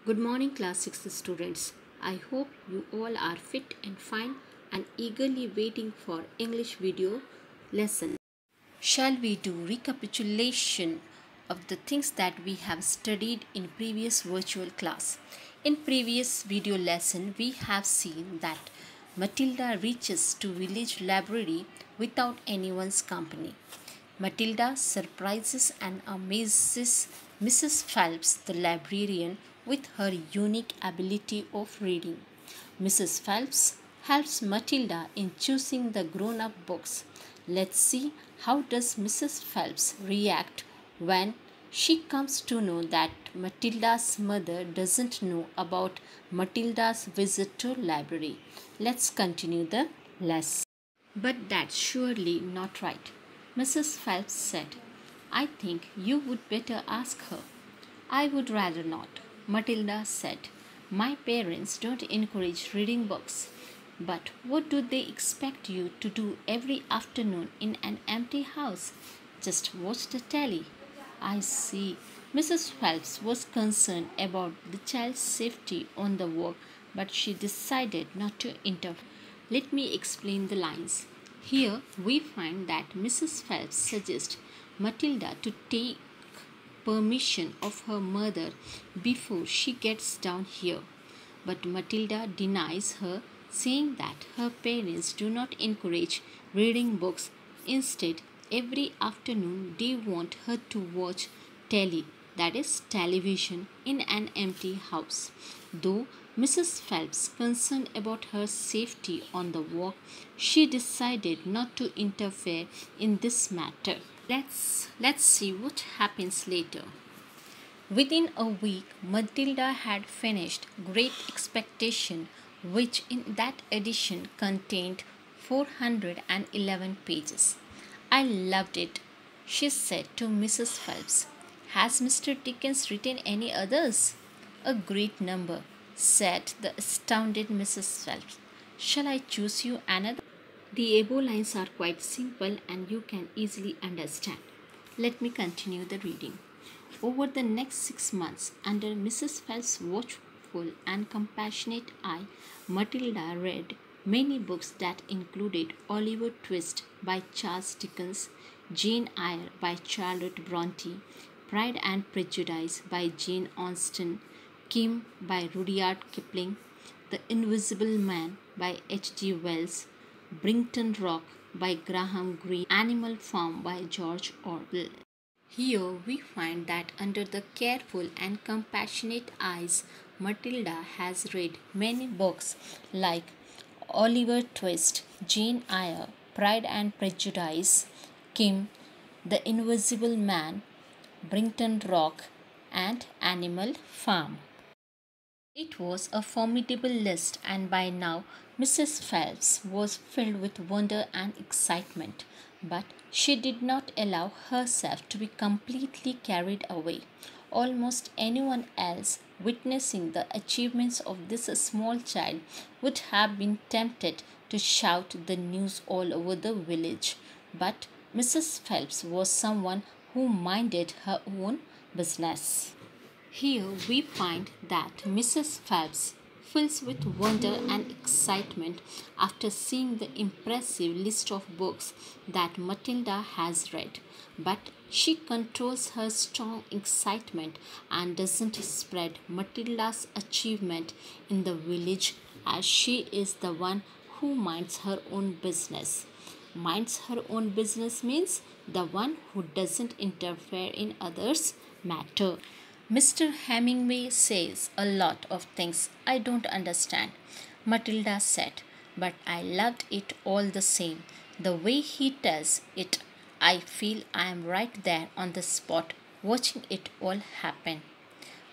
Good morning, class 6 students. I hope you all are fit and fine and eagerly waiting for English video lesson. Shall we do recapitulation of the things that we have studied in previous virtual class? In previous video lesson, we have seen that Matilda reaches to village library without anyone's company. Matilda surprises and amazes Mrs. Phelps, the librarian, with her unique ability of reading. Mrs. Phelps helps Matilda in choosing the grown-up books. Let's see how does Mrs. Phelps react when she comes to know that Matilda's mother doesn't know about Matilda's visit to library. Let's continue the lesson. But that's surely not right. Mrs. Phelps said, I think you would better ask her. I would rather not, Matilda said. My parents don't encourage reading books. But what do they expect you to do every afternoon in an empty house? Just watch the telly. I see. Mrs. Phelps was concerned about the child's safety on the walk, but she decided not to interfere. Let me explain the lines. Here we find that Mrs. Phelps suggests Matilda to take permission of her mother before she gets down here. But Matilda denies her, saying that her parents do not encourage reading books. Instead, every afternoon they want her to watch telly, that is television, in an empty house. Though Mrs. Phelps, concerned about her safety on the walk, she decided not to interfere in this matter. Let's see what happens later. Within a week, Matilda had finished Great Expectation, which in that edition contained 411 pages. I loved it, she said to Mrs. Phelps. Has Mr. Dickens written any others? A great number, said the astounded Mrs. Phelps. Shall I choose you another? The above lines are quite simple and you can easily understand. Let me continue the reading. Over the next 6 months, under Mrs. Phelps' watchful and compassionate eye, Matilda read many books that included Oliver Twist by Charles Dickens, Jane Eyre by Charlotte Bronte, Pride and Prejudice by Jane Austen, Kim by Rudyard Kipling, The Invisible Man by H.G. Wells, Brington Rock by Graham Greene, Animal Farm by George Orwell. Here we find that under the careful and compassionate eyes, Matilda has read many books like Oliver Twist, Jane Eyre, Pride and Prejudice, Kim, The Invisible Man, Brington Rock, and Animal Farm. It was a formidable list, and by now Mrs. Phelps was filled with wonder and excitement. But she did not allow herself to be completely carried away. Almost anyone else witnessing the achievements of this small child would have been tempted to shout the news all over the village. But Mrs. Phelps was someone who minded her own business. Here we find that Mrs. Phelps fills with wonder and excitement after seeing the impressive list of books that Matilda has read. But she controls her strong excitement and doesn't spread Matilda's achievement in the village, as she is the one who minds her own business. Minds her own business means the one who doesn't interfere in others' matter. Mr. Hemingway says a lot of things I don't understand, Matilda said, but I loved it all the same. The way he tells it, I feel I am right there on the spot watching it all happen.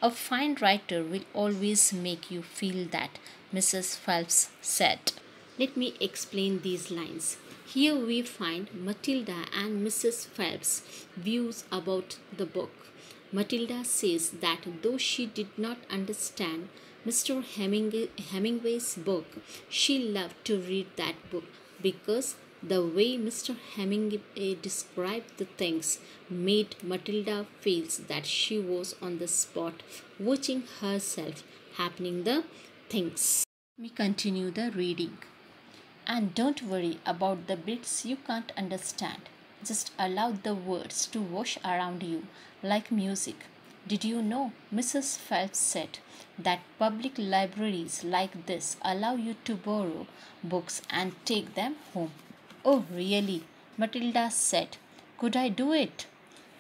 A fine writer will always make you feel that, Mrs. Phelps said. Let me explain these lines. Here we find Matilda and Mrs. Phelps' views about the book. Matilda says that though she did not understand Mr. Hemingway's book, she loved to read that book because The way Mr. Hemingway described the things made Matilda feel that she was on the spot, watching herself happening the things. Let me continue the reading. And don't worry about the bits you can't understand. Just allow the words to wash around you like music. Did you know, Mrs. Phelps said, that public libraries like this allow you to borrow books and take them home? Oh, really? Matilda said. Could I do it?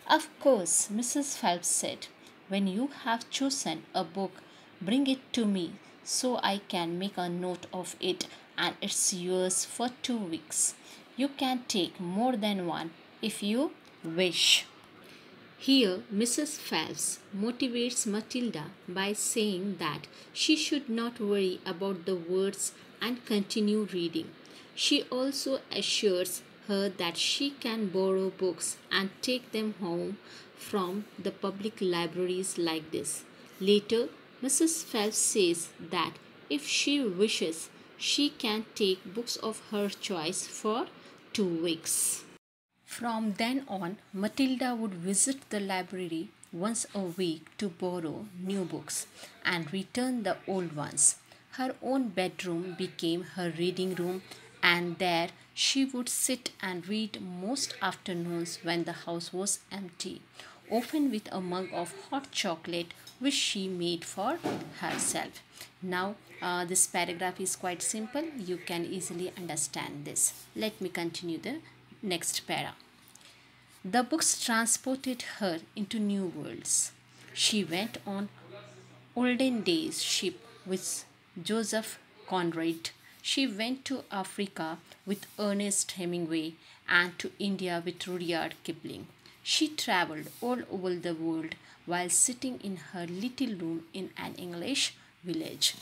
Of course, Mrs. Phelps said. When you have chosen a book, bring it to me so I can make a note of it and it's yours for 2 weeks. You can take more than one if you wish. Here, Mrs. Phelps motivates Matilda by saying that she should not worry about the words and continue reading. She also assures her that she can borrow books and take them home from the public libraries like this. Later, Mrs. Phelps says that if she wishes, she can take books of her choice for 2 weeks. From then on, Matilda would visit the library once a week to borrow new books and return the old ones. Her own bedroom became her reading room, and there she would sit and read most afternoons when the house was empty, often with a mug of hot chocolate which she made for herself. Now, this paragraph is quite simple. You can easily understand this. Let me continue the next para. The books transported her into new worlds. She went on olden days ship with Joseph Conrad. She went to Africa with Ernest Hemingway and to India with Rudyard Kipling. She traveled all over the world while sitting in her little room in an English village.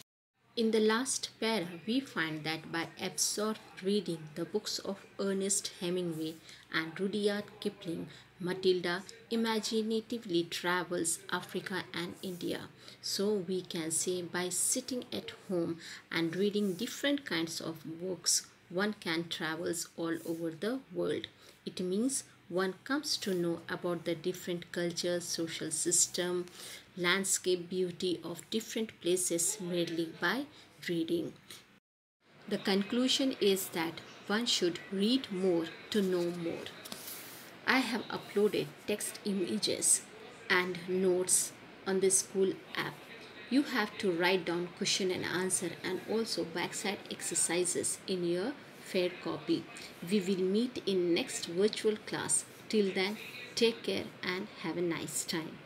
In the last para, we find that by absorbed reading the books of Ernest Hemingway and Rudyard Kipling, Matilda imaginatively travels Africa and India. So we can say by sitting at home and reading different kinds of books, one can travel all over the world. It means one comes to know about the different cultures, social system, landscape beauty of different places merely by reading. The conclusion is that one should read more to know more. I have uploaded text images and notes on the school app. You have to write down question and answer and also backside exercises in your fair copy. We will meet in next virtual class. Till then, take care and have a nice time.